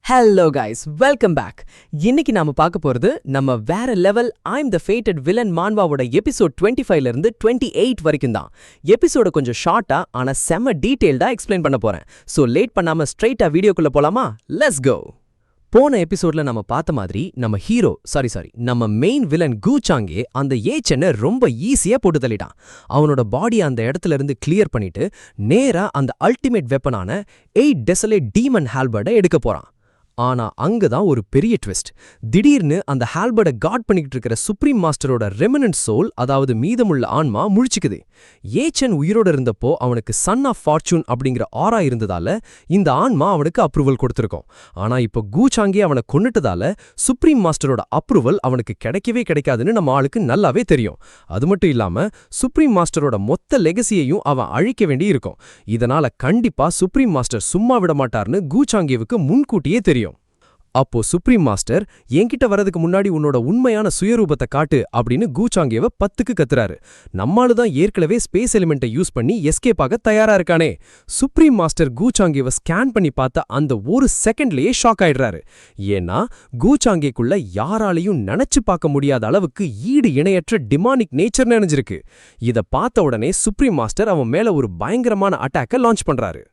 Hello guys, welcome back. இன்னைக்கு நாம பார்க்க போறது நம்ம வேற level I'm the fated villain மான்வாவோட எபிசோட் 25ல இருந்து 28 வரைக்கும் தான். எபிசோட கொஞ்சம் ஷார்ட்டா ஆனா செம்ம டீடைல்டா எக்ஸ்பிளைன் பண்ண போறேன். சோ லேட் பண்ணாம ஸ்ட்ரைட்டா வீடியோக்குள்ள போலாமா? Let's go. போன எபிசோட்ல நம்ம பார்த்த மாதிரி நம்ம மெயின் வில்லன் கு சாங்கே அந்த ஏச்சனை ரொம்ப ஈஸியா போட்டு தள்ளிட்டான். அவனோட பாடியை அந்த இடத்துல இருந்து கிளியர் பண்ணிட்டு நேரா அந்த அல்டிமேட் வெப்பனான 8 டெசலேட் டீமன் ஹால்பர்டை எடுக்க போறான். ஆனா அங்கதான் ஒரு பெரிய ட்விஸ்ட். திடீர்னு அந்த ஹால்பர்டை காட் பண்ணிக்கிட்டு இருக்கிற சுப்ரீம் மாஸ்டரோட ரெமினன்ட் சோல், அதாவது மீதமுள்ள ஆன்மா முழிச்சுக்குது. ஏச்சன் உயிரோட இருந்தப்போ அவனுக்கு சன் ஆஃப் ஃபார்ச்சூன் அப்படிங்கிற ஆரா இருந்ததால இந்த ஆன்மா அவனுக்கு அப்ரூவல் கொடுத்திருக்கும். ஆனா இப்ப கு சாங்கே அவனை கொன்னுட்டதால சுப்ரீம் மாஸ்டரோட அப்ரூவல் அவனுக்கு கிடைக்கவே கிடைக்காதுன்னு நம்ம ஆளுக்கு நல்லாவே தெரியும். அது மட்டும் இல்லாம சுப்ரீம் மாஸ்டரோட மொத்த லெகசியையும் அவன் அழிக்க வேண்டி இருக்கும். இதனால கண்டிப்பா சுப்ரீம் மாஸ்டர் சும்மா விட மாட்டார்னு கு சாங்கேவுக்கு முன்கூட்டியே தெரியும். அப்போ சுப்ரீம் மாஸ்டர், என்கிட்ட வரதுக்கு முன்னாடி உன்னோட உண்மையான சுயரூபத்தை காட்டு அப்படின்னு கு சாங்கேவ 10க்கு கத்துறாரு. நம்மாலுதான் ஏற்கனவே ஸ்பேஸ் எலிமெண்ட்டை யூஸ் பண்ணி எஸ்கேப் ஆக தயாரா இருக்கானே. சுப்ரீம் மாஸ்டர் கு சாங்கேவ ஸ்கேன் பண்ணி பார்த்த அந்த ஒரு செகண்ட்லயே ஷாக் ஆயிடுறாரு. ஏன்னா கு சாங்கேக்குள்ள யாராலையும் நினைச்சு பார்க்க முடியாத அளவுக்கு ஈடு இணையற்ற டிமானிக் நேச்சர் நினைஞ்சிருக்கு. இத பார்த்த உடனே சுப்ரீம் மாஸ்டர் அவன் மேல ஒரு பயங்கரமான அட்டாக்கை லான்ச் பண்றாரு.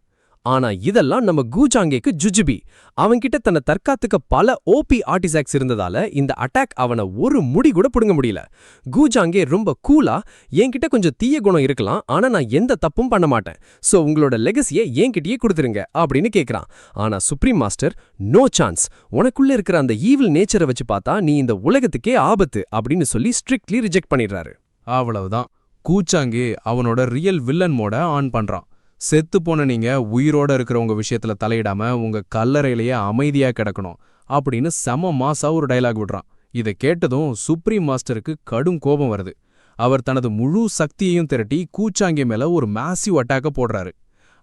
ஆனா இதெல்லாம் நம்ம கு சாங்கேக்கு ஜுஜுபி. அவன்கிட்ட தன்னை தற்காத்துக்க பல ஓபி ஆர்டிசாக்ஸ் இருந்ததால இந்த அட்டாக் அவனை ஒரு முடி கூட புடுங்க முடியல. கு சாங்கே ரொம்ப கூலா, என்கிட்ட கொஞ்சம் தீய குணம் இருக்கலாம், ஆனா நான் எந்த தப்பும் பண்ண மாட்டேன், சோ உங்களோட லெகசியை என்கிட்டயே கொடுத்துருங்க அப்படின்னு கேக்குறான். ஆனா சுப்ரீம் மாஸ்டர், நோ சான்ஸ், உனக்குள்ள இருக்கிற அந்த ஈவில் நேச்சரை வச்சு பார்த்தா நீ இந்த உலகத்துக்கே ஆபத்து அப்படின்னு சொல்லி ஸ்ட்ரிக்ட்லி ரிஜெக்ட் பண்ணிடுறாரு. அவ்வளவுதான். கு சாங்கே அவனோட ரியல் வில்லன் மோட ஆன் பண்றான். செத்து போன நீங்க உயிரோட இருக்கிறவங்க விஷயத்துல தலையிடாம உங்க கல்லறையிலேயே அமைதியா கிடக்கணும் அப்படின்னு செம மாசா ஒரு டயலாக் விடுறான். இதை கேட்டதும் சுப்ரீம் மாஸ்டருக்கு கடும் கோபம் வருது. அவர் தனது முழு சக்தியையும் திரட்டி கு சாங்கே மேல ஒரு மேசிவ் அட்டாக்க போடுறாரு.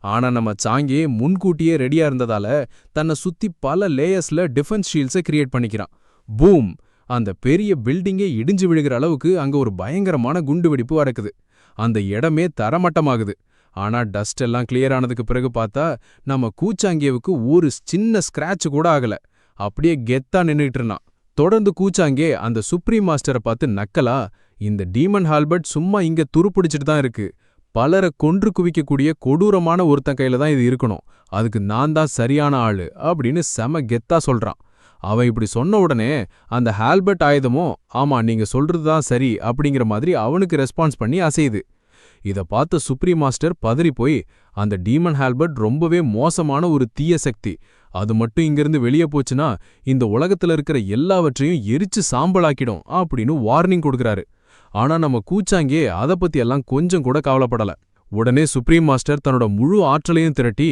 ஆனா நம்ம சாங்கே முன்கூட்டியே ரெடியா இருந்ததால தன்னை சுத்தி பல லேயர்ஸ்ல டிஃபென்ஸ் ஷீல்ட்ஸை கிரியேட் பண்ணிக்கிறான். பூம்! அந்த பெரிய பில்டிங்கே இடிஞ்சு விழுகிற அளவுக்கு அங்க ஒரு பயங்கரமான குண்டு வெடிப்பு நடக்குது. அந்த இடமே தரமட்டமாகுது. ஆனா டஸ்ட் எல்லாம் கிளியர் ஆனதுக்கு பிறகு பார்த்தா நம்ம கு சாங்கேவுக்கு ஒரு சின்ன ஸ்கிராட்ச் கூட ஆகல. அப்படியே கெத்தா நின்னுட்டு இருந்தான். தொடர்ந்து கு சாங்கே அந்த சுப்ரீம் மாஸ்டரை பார்த்து நக்கலா, இந்த டீமன் ஹால்பர்ட் சும்மா இங்க துருப்பிடிச்சிட்டு தான் இருக்கு, பலரை கொன்று குவிக்கக்கூடிய கொடூரமான ஒருத்தன் கையில தான் இது இருக்கணும், அதுக்கு நான் தான் சரியான ஆளு அப்படின்னு செம கெத்தா சொல்றான். அவன் இப்படி சொன்ன உடனே அந்த ஹால்பர்ட் ஆயுதமும் ஆமா நீங்க சொல்றதுதான் சரி அப்படிங்கிற மாதிரி அவனுக்கு ரெஸ்பான்ஸ் பண்ணி அசையுது. இத பார்த்த சுப்ரீம் மாஸ்டர் பதறி போய், அந்த டீமன் ஹால்பர்ட் ரொம்பவே மோசமான ஒரு தீய சக்தி, அது மட்டும் இங்கிருந்து வெளியே போச்சுன்னா இந்த உலகத்துல இருக்கிற எல்லாவற்றையும் எரிச்சு சாம்பலாக்கிடும் அப்படின்னு வார்னிங் கொடுக்கறாரு. ஆனா நம்ம கு சாங்கே அத பத்தி எல்லாம் கொஞ்சம் கூட கவலைப்படல. உடனே சுப்ரீம் மாஸ்டர் தன்னோட முழு ஆற்றலையும் திரட்டி,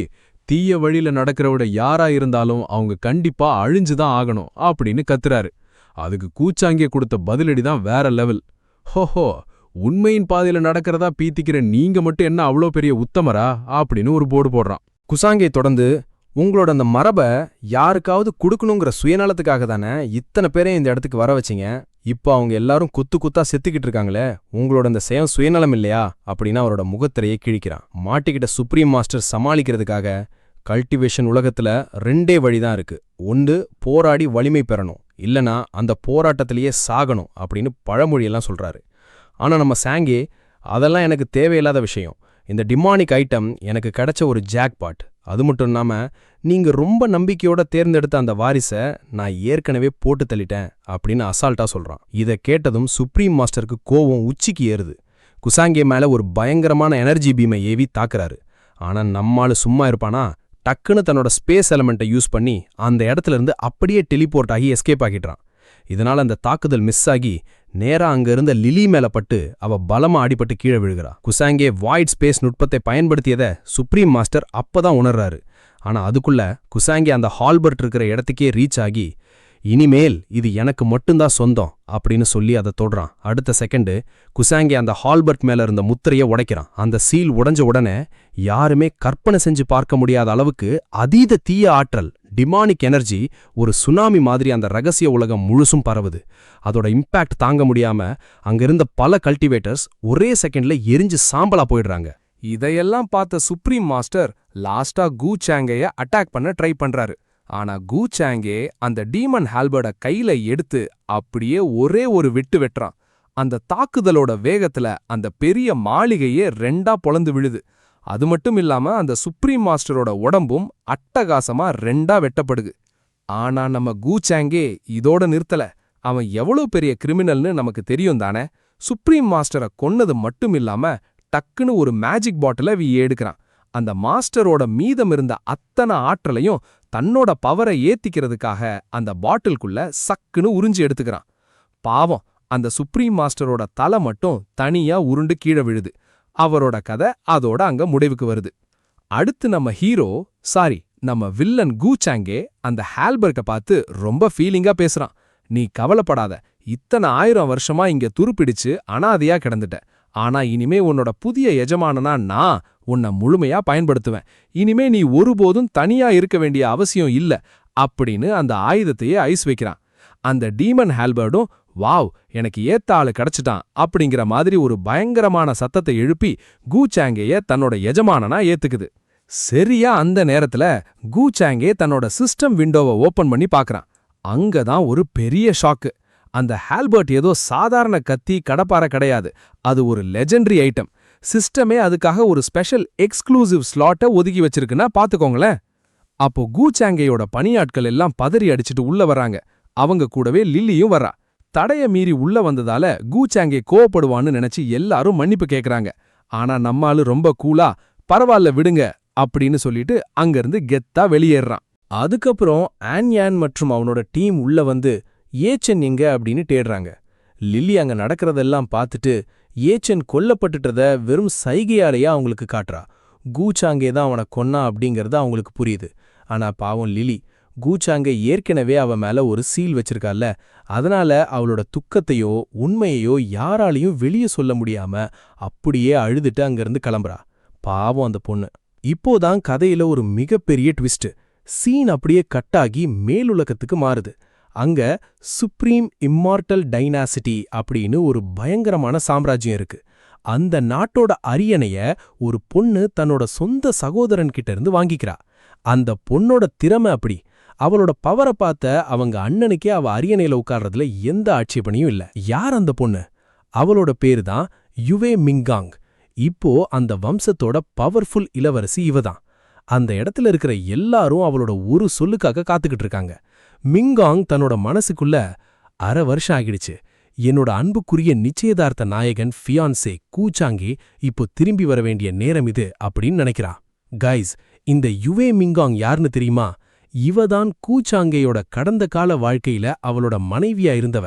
தீய வழியில நடக்கிறவிட யாரா இருந்தாலும் அவங்க கண்டிப்பா அழிஞ்சுதான் ஆகணும் அப்படின்னு கத்துறாரு. அதுக்கு கு சாங்கே கொடுத்த பதிலடிதான் வேற லெவல். ஹோஹோ, உண்மையின் பாதையில நடக்கிறதா பீத்திக்கிற நீங்க மட்டும் என்ன அவ்வளோ பெரிய உத்தமரா அப்படின்னு ஒரு போர்டு போடுறான். குசாங்கே தொடர்ந்து, உங்களோட அந்த மரபை யாருக்காவது கொடுக்கணுங்கிற சுயநலத்துக்காக தானே இத்தனை பேரையும் இந்த இடத்துக்கு வர வச்சிங்க. இப்போ அவங்க எல்லாரும் குத்து குத்தா செத்துக்கிட்டு இருக்காங்களே, உங்களோட அந்த சுயநலம் இல்லையா அப்படின்னு அவரோட முகத்திரையை கிழிக்கிறான். மாட்டிக்கிட்ட சுப்ரீம் மாஸ்டர் சமாளிக்கிறதுக்காக கல்டிவேஷன் உலகத்துல 2 வழிதான் இருக்கு. ஒன்று போராடி வலிமை பெறணும், இல்லனா அந்த போராட்டத்திலேயே சாகணும் அப்படின்னு பழமொழியெல்லாம் சொல்றாரு. ஆனா நம்ம சாங்கே, அதெல்லாம் எனக்கு தேவையில்லாத விஷயம், இந்த டிமானிக் ஐட்டம் எனக்கு கிடைச்ச ஒரு ஜாக்பாட், அது மட்டும் இல்லாம நீங்க ரொம்ப நம்பிக்கையோட தேர்ந்தெடுத்த அந்த வாரிசை நான் ஏற்கனவே போட்டு தள்ளிட்டேன் அப்படின்னு அசால்ட்டா சொல்றான். இதை கேட்டதும் சுப்ரீம் மாஸ்டருக்கு கோவம் உச்சிக்கு ஏறுது. குசாங்கே மேல ஒரு பயங்கரமான எனர்ஜி பீமை ஏவி தாக்குறாரு. ஆனா நம்மால சும்மா இருப்பானா? டக்குன்னு தன்னோட ஸ்பேஸ் எலமெண்ட்டை யூஸ் பண்ணி அந்த இடத்துல இருந்து அப்படியே டெலிபோர்ட் ஆகி எஸ்கேப் ஆகிடுறான். இதனால அந்த தாக்குதல் மிஸ் ஆகி நேரா அங்க இருந்த லிலி மேல பட்டு அவ பலமா அடிபட்டு கீழே விழுகிறா. குசாங்கே வாய்ட் ஸ்பேஸ் நுட்பத்தை பயன்படுத்தியதை சுப்ரீம் மாஸ்டர் அப்பதான் உணர்றாரு. ஆனா அதுக்குள்ள குசாங்கே அந்த ஹால்பர்ட் இருக்கிற இடத்துக்கே ரீச் ஆகி, இனிமேல் இது எனக்கு மட்டும்தான் சொந்தம் அப்படின்னு சொல்லி அதை தொடுறான். அடுத்த செகண்டு குசாங்கே அந்த ஹால்பர்ட் மேல இருந்த முத்திரையை உடைக்கிறான். அந்த சீல் உடைஞ்ச உடனே யாருமே கற்பனை செஞ்சு பார்க்க முடியாத அளவுக்கு அதீத தீய ஆற்றல், டிமானிக் எனர்ஜி ஒரு சுனாமி மாதிரி அந்த ரகசிய உலகம் முழுசும் பரவுது. அதோட இம்பாக்ட் தாங்க முடியாம அங்கிருந்த பல கல்டிவேட்டர்ஸ் ஒரே செகண்ட்ல எரிஞ்சு சாம்பலா போயிடுறாங்க. இதையெல்லாம் பார்த்த சுப்ரீம் மாஸ்டர் லாஸ்டா கு சாங்கேய அட்டாக் பண்ண ட்ரை பண்றாரு. ஆனா கூச்சாங்கே அந்த டீமன் ஹால்பர்ட கையில எடுத்து அப்படியே ஒரே ஒரு வெட்டு வெட்டுறான். அந்த தாக்குதலோட வேகத்துல அந்த பெரிய மாளிகையே ரெண்டா பொளந்து விழுது. அது மட்டும் இல்லாம அந்த சுப்ரீம் மாஸ்டரோட உடம்பும் அட்டகாசமா ரெண்டா வெட்டப்படுது. ஆனா நம்ம கூச்சாங்கே இதோட நிறுத்தல. அவன் எவ்வளவு பெரிய கிரிமினல்னு நமக்கு தெரியும் தானே. சுப்ரீம் மாஸ்டரை கொன்னது மட்டும் இல்லாம டக்குன்னு ஒரு மேஜிக் பாட்டில எடுக்கிறான். அந்த மாஸ்டரோட மீதம் இருந்த அத்தனை ஆற்றலையும் தன்னோட பவரை ஏத்திக்கிறதுக்காக அந்த பாட்டிலுக்குள்ள சக்குன்னு உறிஞ்சி எடுத்துக்கிறான். பாவம், அந்த சுப்ரீம் மாஸ்டரோட தலை மட்டும் தனியா உருண்டு கீழே விழுது. அவரோட கதை அதோட அங்க முடிவுக்கு வருது. அடுத்து நம்ம வில்லன் கூச்சாங்கே அந்த ஹால்பர்ட்டை பார்த்து ரொம்ப ஃபீலிங்கா பேசுறான். நீ கவலைப்படாத, இத்தனை 1000 வருஷமா இங்க துருப்பிடிச்சு அனாதையா கிடந்துட்ட. ஆனா இனிமே உன்னோட புதிய எஜமானனா நான் உன்னை முழுமையா பயன்படுத்துவேன். இனிமே நீ ஒருபோதும் தனியா இருக்க வேண்டிய அவசியம் இல்ல அப்படின்னு அந்த ஆயுதத்தையே ஐஸ் வைக்கிறான். அந்த டீமன் ஹால்பர்டும் வாவ், எனக்கு ஏத்த ஆளு கிடைச்சிட்டான் அப்படிங்கிற மாதிரி ஒரு பயங்கரமான சத்தத்தை எழுப்பி கூச்சாங்கேய தன்னோட எஜமானனா ஏத்துக்குது. சரியா அந்த நேரத்துல கூச்சாங்கே தன்னோட சிஸ்டம் விண்டோவை ஓபன் பண்ணி பார்க்கறான். அங்கதான் ஒரு பெரிய ஷாக்கு. அந்த ஹால்பர்ட் ஏதோ சாதாரண கத்தி கடப்பார கிடையாது. அது ஒரு லெஜெண்டரி ஐட்டம். சிஸ்டமே அதுக்காக ஒரு ஸ்பெஷல் எக்ஸ்க்ளூசிவ் ஸ்லாட்டை ஒதுக்கி வச்சிருக்குன்னா பாத்துக்கோங்களேன். அப்போ கூச்சாங்கேயோட பணியாட்கள் எல்லாம் பதறி அடிச்சிட்டு உள்ள வர்றாங்க. அவங்க கூடவே லில்லியும் வர்றா. தடைய மீறி உள்ள வந்ததால கூச்சாங்கே கோவப்படுவான்னு நினைச்சு எல்லாரும் மன்னிப்பு கேக்குறாங்க. ஆனா நம்மாளு ரொம்ப கூலா பரவாயில்ல விடுங்க அப்படின்னு சொல்லிட்டு அங்கிருந்து கெத்தா வெளியேறான். அதுக்கப்புறம் ஆன்யான் மற்றும் அவனோட டீம் உள்ள வந்து ஏச்சன் எங்க அப்படின்னு தேடுறாங்க. லில்லி அங்க நடக்கிறதெல்லாம் பார்த்துட்டு ஏச்சன் கொல்லப்பட்டுட்டத வெறும் சைகையாலேயே அவங்களுக்கு காட்டுறா. கூச்சாங்கே தான் அவனை கொன்னா அப்படிங்கறது அவங்களுக்கு புரியுது. ஆனா பாவம் லில்லி, கூச்சாங்கே ஏற்கனவே அவ மேல ஒரு சீல் வச்சிருக்கால, அதனால அவளோட துக்கத்தையோ உண்மையையோ யாராலையும் வெளியே சொல்ல முடியாம அப்படியே அழுதுட்டு அங்கிருந்து கிளம்புறா. பாவம் அந்த பொண்ணு. இப்போதான் கதையில ஒரு மிகப்பெரிய ட்விஸ்ட். சீன் அப்படியே கட்டாகி மேலுலகத்துக்கு மாறுது. அங்க சுப்ரீம் இம்மார்டல் டைனாசிட்டி அப்படின்னு ஒரு பயங்கரமான சாம்ராஜ்யம் இருக்கு. அந்த நாட்டோட அரியணைய ஒரு பொண்ணு தன்னோட சொந்த சகோதரன் கிட்ட இருந்து வாங்கிக்கிறா. அந்த பொண்ணோட திறமை அப்படி. அவளோட பவரை பார்த்த அவங்க அண்ணனுக்கே அவ அரியணையில உட்கார்றதுல எந்த ஆட்சேபனையும் இல்ல. யார் அந்த பொண்ணு? அவளோட பேரு தான் யுவே மிங்காங். இப்போ அந்த வம்சத்தோட பவர்ஃபுல் இளவரசி இவதான். அந்த இடத்துல இருக்கிற எல்லாரும் அவளோட ஒரு சொல்லுக்காக காத்துக்கிட்டு இருக்காங்க. மிங்காங் தன்னோட மனசுக்குள்ள 1/2 வருஷம் ஆகிடுச்சு, என்னோட அன்புக்குரிய நிச்சயதார்த்த நாயகன் ஃபியான்சே கூச்சாங்கே இப்போ திரும்பி வர வேண்டிய நேரம் இது அப்படின்னு நினைக்கிறா. கைஸ், இந்த யுவே மிங்காங் யாருன்னு தெரியுமா? இவதான் கூச்சாங்கேயோட கடந்த கால வாழ்க்கையில அவளோட மனைவியா இருந்தவ.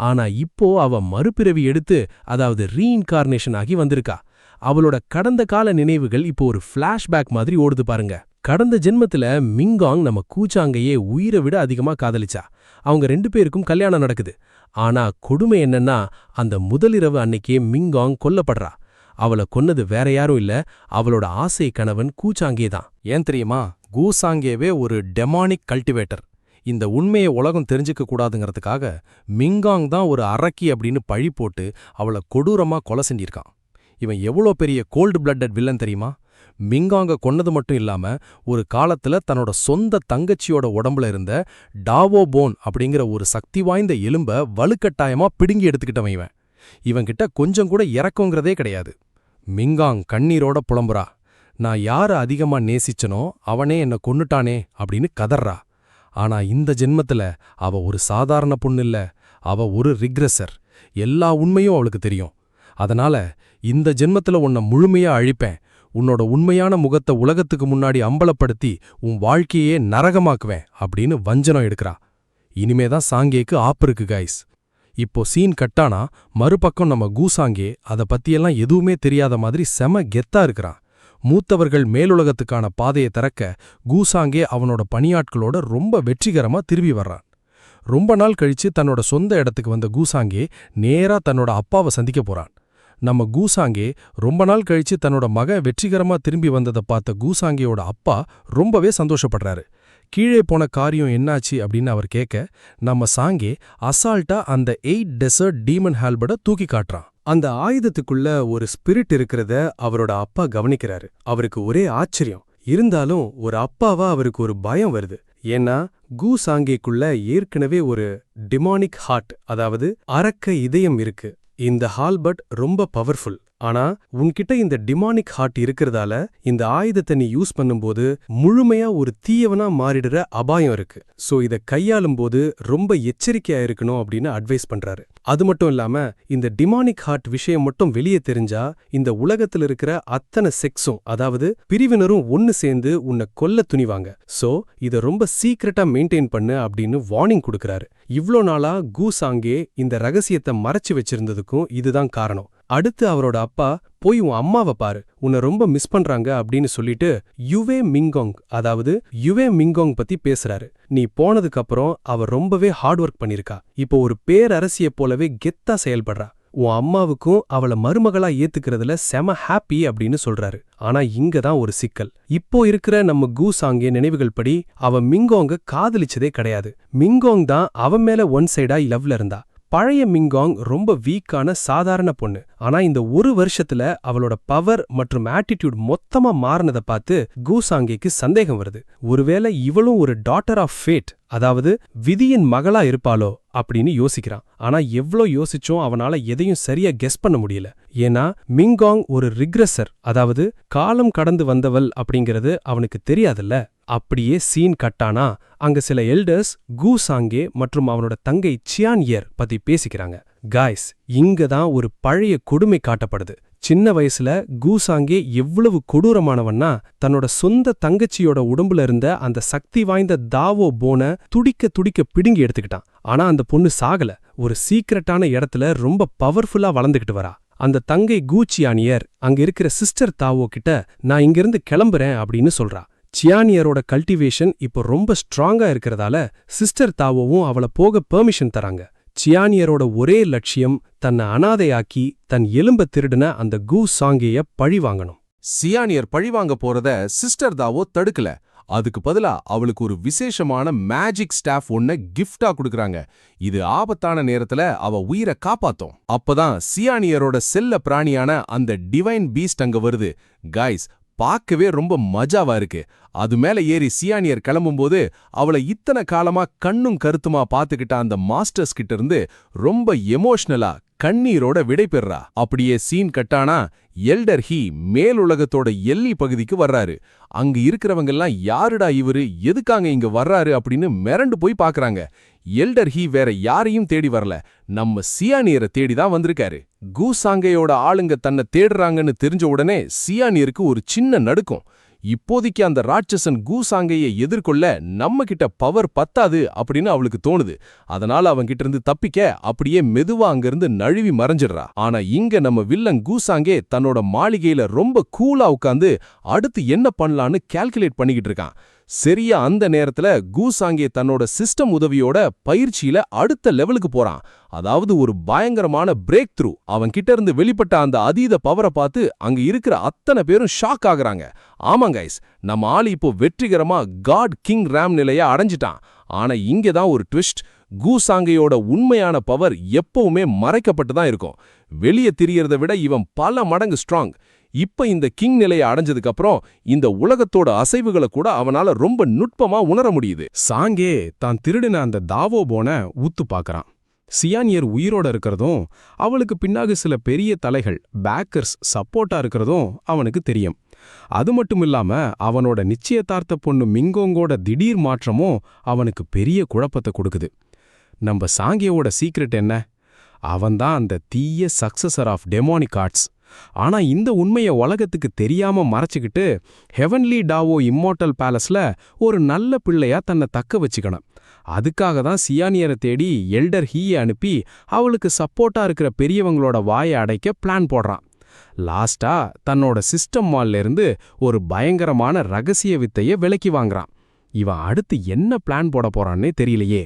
ஆனா இப்போ அவ மறுபிறவி எடுத்து, அதாவது ரீஇன்கார்னேஷன் ஆகி வந்திருக்கா. அவளோட கடந்த கால நினைவுகள் இப்போ ஒரு ஃபிளாஷ்பேக் மாதிரி ஓடுது பாருங்க. கடந்த ஜென்மத்துல மிங்காங் நம்ம கூச்சாங்கையே உயிரை விட அதிகமா காதலிச்சா. அவங்க 2 பேருக்கும் கல்யாணம் நடக்குது. ஆனா கொடுமை என்னன்னா, அந்த முதலிரவு அன்னைக்கே மிங்காங் கொல்லப்படுறா. அவளை கொன்னது வேற யாரும் இல்ல, அவளோட ஆசை கணவன் கூச்சாங்கே தான். ஏன் தெரியுமா? கூசாங்கேவே ஒரு டெமானிக் கல்டிவேட்டர். இந்த உண்மையை உலகம் தெரிஞ்சுக்க கூடாதுங்கிறதுக்காக மிங்காங் தான் ஒரு அரக்கி அப்படின்னு பழி போட்டு அவளை கொடூரமா கொலை செஞ்சிருக்கான். இவன் எவ்வளோ பெரிய கோல்டு பிளட்டட் வில்லன் தெரியுமா? மிங்காங்க கொன்னது மட்டும் இல்லாம ஒரு காலத்துல தன்னோட சொந்த தங்கச்சியோட உடம்புல இருந்த டாவோ போன் அப்படிங்கிற ஒரு சக்தி வாய்ந்த எலும்ப வலுக்கட்டாயமா பிடுங்கி எடுத்துக்கிட்டவன் இவன். இவன்கிட்ட கொஞ்சம் கூட இறக்கங்கிறதே கிடையாது. மிங்காங் கண்ணீரோட புலம்புறா. நான் யார அதிகமா நேசிச்சனோ அவனே என்ன கொன்னுட்டானே அப்படின்னு கதறா. ஆனா இந்த ஜென்மத்துல அவ ஒரு சாதாரண பொண்ணு இல்ல, அவ ஒரு ரிக்ரெசர். எல்லா உண்மையும் அவளுக்கு தெரியும். அதனால இந்த ஜென்மத்துல உன்னை முழுமையா அழிப்பேன், உன்னோட உண்மையான முகத்தை உலகத்துக்கு முன்னாடி அம்பலப்படுத்தி உன் வாழ்க்கையே நரகமாக்குவேன் அப்படின்னு வஞ்சனம் எடுக்கிறா. இனிமேதான் சாங்கேக்கு ஆப்பிருக்கு கைஸ். இப்போ சீன் கட்டானா மறுபக்கம் நம்ம கூசாங்கே அத பத்தியெல்லாம் எதுவுமே தெரியாத மாதிரி செம கெத்தா இருக்கிறான். மூத்தவர்கள் மேலுலகத்துக்கான பாதையை திறக்க கூசாங்கே அவனோட பணியாட்களோட ரொம்ப வெற்றிகரமா திரும்பி வர்றான். ரொம்ப நாள் கழிச்சு தன்னோட சொந்த இடத்துக்கு வந்த கூசாங்கே நேரா தன்னோட அப்பாவை சந்திக்க போறான். நம்ம கூசாங்கே ரொம்ப நாள் கழிச்சு தன்னோட மகன் வெற்றிகரமா திரும்பி வந்ததை பார்த்த கூசாங்கேயோட அப்பா ரொம்பவே சந்தோஷப்படுறாரு. கீழே போன காரியம் என்னாச்சு அப்படின்னு அவர் கேட்க, நம்ம சாங்கே அசால்ட்டா அந்த 8 டெசர்ட் டீமன் ஹால்பர்ட தூக்கி காட்டுறான். அந்த ஆயுதத்துக்குள்ள ஒரு ஸ்பிரிட் இருக்கிறத அவரோட அப்பா கவனிக்கிறாரு. அவருக்கு ஒரே ஆச்சரியம். இருந்தாலும் ஒரு அப்பாவா அவருக்கு ஒரு பயம் வருது. ஏன்னா கு சாங்கேக்குள்ள ஏற்கனவே ஒரு டிமானிக் ஹார்ட், அதாவது அரக்க இதயம் இருக்கு. இந்த ஹால்பர்ட் ரொம்ப பவர்ஃபுல். ஆனா உன்கிட்ட இந்த டிமானிக் ஹார்ட் இருக்கிறதால இந்த ஆயுதத்தை நீ யூஸ் பண்ணும்போது முழுமையா ஒரு தீயவனா மாறிடுற அபாயம் இருக்கு. சோ இத கையாளும் போது ரொம்ப எச்சரிக்கையா இருக்கணும் அப்படின்னு அட்வைஸ் பண்றாரு. அது மட்டும் இல்லாம இந்த டிமானிக் ஹார்ட் விஷயம் மட்டும் வெளியே தெரிஞ்சா இந்த உலகத்துல இருக்கிற அத்தனை செக்ஸும், அதாவது பிரிவினரும் ஒன்னு சேர்ந்து உன்னை கொல்ல துணிவாங்க. சோ இத ரொம்ப சீக்ரெட்டா மெயின்டைன் பண்ணு அப்படின்னு வார்னிங் கொடுக்கறாரு. இவ்ளோ நாளா கு சாங்கே இந்த ரகசியத்தை மறைச்சு வச்சிருந்ததுக்கும் இதுதான் காரணம். அடுத்து அவரோட அப்பா, போய் உன் அம்மாவை பாரு, உன்னை ரொம்ப மிஸ் பண்றாங்க அப்படின்னு சொல்லிட்டு யுவே மிங்கோங், அதாவது யுவே மிங்கோங் பத்தி பேசுறாரு. நீ போனதுக்கு அப்புறம் அவ ரொம்பவே ஹார்ட் ஒர்க் பண்ணிருக்கா. இப்போ ஒரு பேரரசிய போலவே கெத்தா செயல்படுறா. உன் அம்மாவுக்கும் அவளை மருமகளா ஏத்துக்கிறதுல செம ஹாப்பி அப்படின்னு சொல்றாரு. ஆனா இங்கதான் ஒரு சிக்கல். இப்போ இருக்கிற நம்ம கு சாங்கே நினைவுகள் படி அவ மிங்கோங்க காதலிச்சதே கிடையாது. மிங்கோங் தான் அவன் மேல ஒன் சைடா லவ்ல இருந்தா. பழைய மிங்காங் ரொம்ப வீக்கான சாதாரண பொண்ணு. ஆனா இந்த ஒரு வருஷத்துல அவளோட பவர் மற்றும் ஆட்டிடியூட் மொத்தமா மாறினதை பார்த்து கு சாங்கேக்கு சந்தேகம் வருது. ஒருவேளை இவளும் ஒரு டாட்டர் ஆஃப் ஃபேட், அதாவது விதியின் மகளா இருப்பாளோ அப்படின்னு யோசிக்கிறான். ஆனா எவ்ளோ யோசிச்சும் அவனால எதையும் சரியா கெஸ் பண்ண முடியல. ஏன்னா மிங்காங் ஒரு ரிக்ரெசர், அதாவது காலம் கடந்து வந்தவள் அப்படிங்கிறது அவனுக்கு தெரியாதுல்ல. அப்படியே சீன் கட்டானா அங்க சில எல்டர்ஸ் கு சாங்கே மற்றும் அவனோட தங்கை சியான்யர் பத்தி பேசிக்கிறாங்க. காய்ஸ், இங்கதான் ஒரு பழைய கொடுமை காட்டப்படுது. சின்ன வயசுல கு சாங்கே எவ்வளவு கொடூரமானவன்னா, தன்னோட சொந்த தங்கச்சியோட உடம்புல இருந்த அந்த சக்தி வாய்ந்த தாவோ போனை துடிக்க துடிக்க பிடுங்கி எடுத்துக்கிட்டான். ஆனா அந்த பொண்ணு சாகல. ஒரு சீக்ரெட்டான இடத்துல ரொம்ப பவர்ஃபுல்லா வளர்ந்துகிட்டு வரா. அந்த தங்கை கூச்சியானியர் அங்க இருக்கிற சிஸ்டர் தாவோ கிட்ட நான் இங்கிருந்து கிளம்புறேன் அப்படின்னு சொல்றா. சியானியரோட கல்டிவேஷன் இப்போ ரொம்ப ஸ்ட்ராங்கா இருக்கிறதால சிஸ்டர் தாவோவும் அவளை போக பெர்மிஷன் தராங்க. சியானியரோட ஒரே லட்சியம் தன்னை அனாதையாக்கி தன் எலும்ப திருடின அந்த கு சாங்கேய பழி வாங்கணும். சியானியர் பழிவாங்க போறத சிஸ்டர் தாவோ தடுக்கல. அதுக்கு பதிலா அவளுக்கு ஒரு விசேஷமான மேஜிக் ஸ்டாஃப் ஒன்ன கிஃப்டா கொடுக்கறாங்க. இது ஆபத்தான நேரத்துல அவ உயிரை காப்பாத்தும். அப்பதான் சியானியரோட செல்ல பிராணியான அந்த டிவைன் பீஸ்ட் அங்க வருது. காய்ஸ், பார்க்கவே ரொம்ப மஜாவா இருக்கு. அது மேல ஏறி சியானியர் கிளம்பும்போது அவளை இத்தனை காலமா கண்ணும் கருத்துமா பாத்துக்கிட்ட அந்த மாஸ்டர்ஸ் கிட்ட இருந்து ரொம்ப எமோஷனலா கண்ணீரோட விடை பெறா. அப்படியே சீன் கட்டானா எல்டர் ஹீ மேலுலகத்தோட எல்லை பகுதிக்கு வர்றாரு. அங்க இருக்கிறவங்கெல்லாம் யாருடா இவரு, எதுக்காங்க இங்க வர்றாரு அப்படின்னு மிரண்டு போய் பாக்குறாங்க. எல்டர் ஹீ வேற யாரையும் தேடி வரல, நம்ம சியானியரை தேடிதான் வந்திருக்காரு. கு சாங்கேயோட ஆளுங்க தன்னை தேடுறாங்கன்னு தெரிஞ்ச உடனே சியானியருக்கு ஒரு சின்ன நடுக்கம். இப்போதைக்கு அந்த ராட்சசன் கு சாங்கேயை எதிர்கொள்ள நம்ம கிட்ட பவர் பத்தாது அப்படின்னு அவளுக்கு தோணுது. அதனால அவன்கிட்ட இருந்து தப்பிக்க அப்படியே மெதுவா அங்கிருந்து நழுவி மறைஞ்சிடுறா. ஆனா இங்க நம்ம வில்லன் கு சாங்கே தன்னோட மாளிகையில ரொம்ப கூலா உட்காந்து அடுத்து என்ன பண்ணலான்னு கால்குலேட் பண்ணிக்கிட்டு இருக்கான். சரியா அந்த நேரத்துல கு சாங்கே தன்னோட சிஸ்டம் உதவியோட பயிற்சியில அடுத்த லெவலுக்கு போறான். அதாவது ஒரு பயங்கரமான பிரேக் த்ரூ. அவன் கிட்ட இருந்து வெளிப்பட்ட அந்த அதீத பவரை பார்த்து அங்க இருக்கிற அத்தனை பேரும் ஷாக் ஆகுறாங்க. ஆமாங்க கைஸ், நம்ம ஆளு இப்போ வெற்றிகரமா காட் கிங் ராம் நிலைய அடைஞ்சிட்டான். ஆனா இங்கதான் ஒரு ட்விஸ்ட். கு சாங்கேயோட உண்மையான பவர் எப்பவுமே மறைக்கப்பட்டு தான் இருக்கும். வெளியே தெரியறதை விட இவன் பல மடங்கு ஸ்ட்ராங். இப்ப இந்த கிங் நிலையை அடைஞ்சதுக்கு அப்புறம் இந்த உலகத்தோட அசைவுகளை கூட அவனால ரொம்ப நுட்பமா உணர முடியுது. சாங்கே தான் திருடின அந்த தாவோ போனை ஊத்து பாக்குறான். சியானியர் உயிரோட இருக்கிறதும் அவளுக்கு பின்னாக சில பெரிய தலைகள் பேக்கர்ஸ் சப்போர்ட்டா இருக்கிறதும் அவனுக்கு தெரியும். அது மட்டும் இல்லாம அவனோட நிச்சயதார்த்த பொண்ணு மிங்கோங்கோட திடீர் மாற்றமும் அவனுக்கு பெரிய குழப்பத்தை கொடுக்குது. நம்ம சாங்கேயோட சீக்ரெட் என்ன? அவன்தான் அந்த தீய சக்சஸர் ஆஃப் டெமானிக் ஆர்ட்ஸ். ஆனா இந்த உண்மைய உலகத்துக்கு தெரியாம மறைச்சுக்கிட்டு ஹெவன்லி டாவோ இம்மோர்டல் பேலஸ்ல ஒரு நல்ல பிள்ளையா தன்னை தக்க வச்சுக்கணும். அதுக்காக தான் சியானியரை தேடி எல்டர் ஹீயை அனுப்பி அவளுக்கு சப்போர்ட்டா இருக்கிற பெரியவங்களோட வாயை அடைக்க பிளான் போடுறான். லாஸ்டா தன்னோட சிஸ்டம் மால்ல இருந்து ஒரு பயங்கரமான ரகசிய வித்தைய விலக்கி வாங்குறான். இவன் அடுத்து என்ன பிளான் போட போறான்னே தெரியலையே.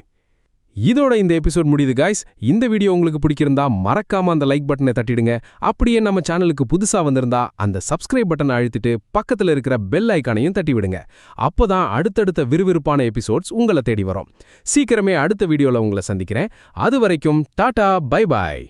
இதோட இந்த எபிசோட் முடியுது காய்ஸ். இந்த வீடியோ உங்களுக்கு பிடிச்சிருந்தா மறக்காம அந்த லைக் பட்டனை தட்டிடுங்க. அப்படியே நம்ம சேனலுக்கு புதுசா வந்திருந்தா அந்த சப்ஸ்கிரைப் பட்டனை அழுத்திட்டு பக்கத்துல இருக்கிற பெல் ஐக்கானையும் தட்டி விடுங்க. அப்போதான் அடுத்தடுத்த விறுவிறுப்பான எபிசோட்ஸ் உங்களை தேடி வரும். சீக்கிரமே அடுத்த வீடியோல உங்களை சந்திக்கிறேன். அது வரைக்கும் டாடா, பை பாய்.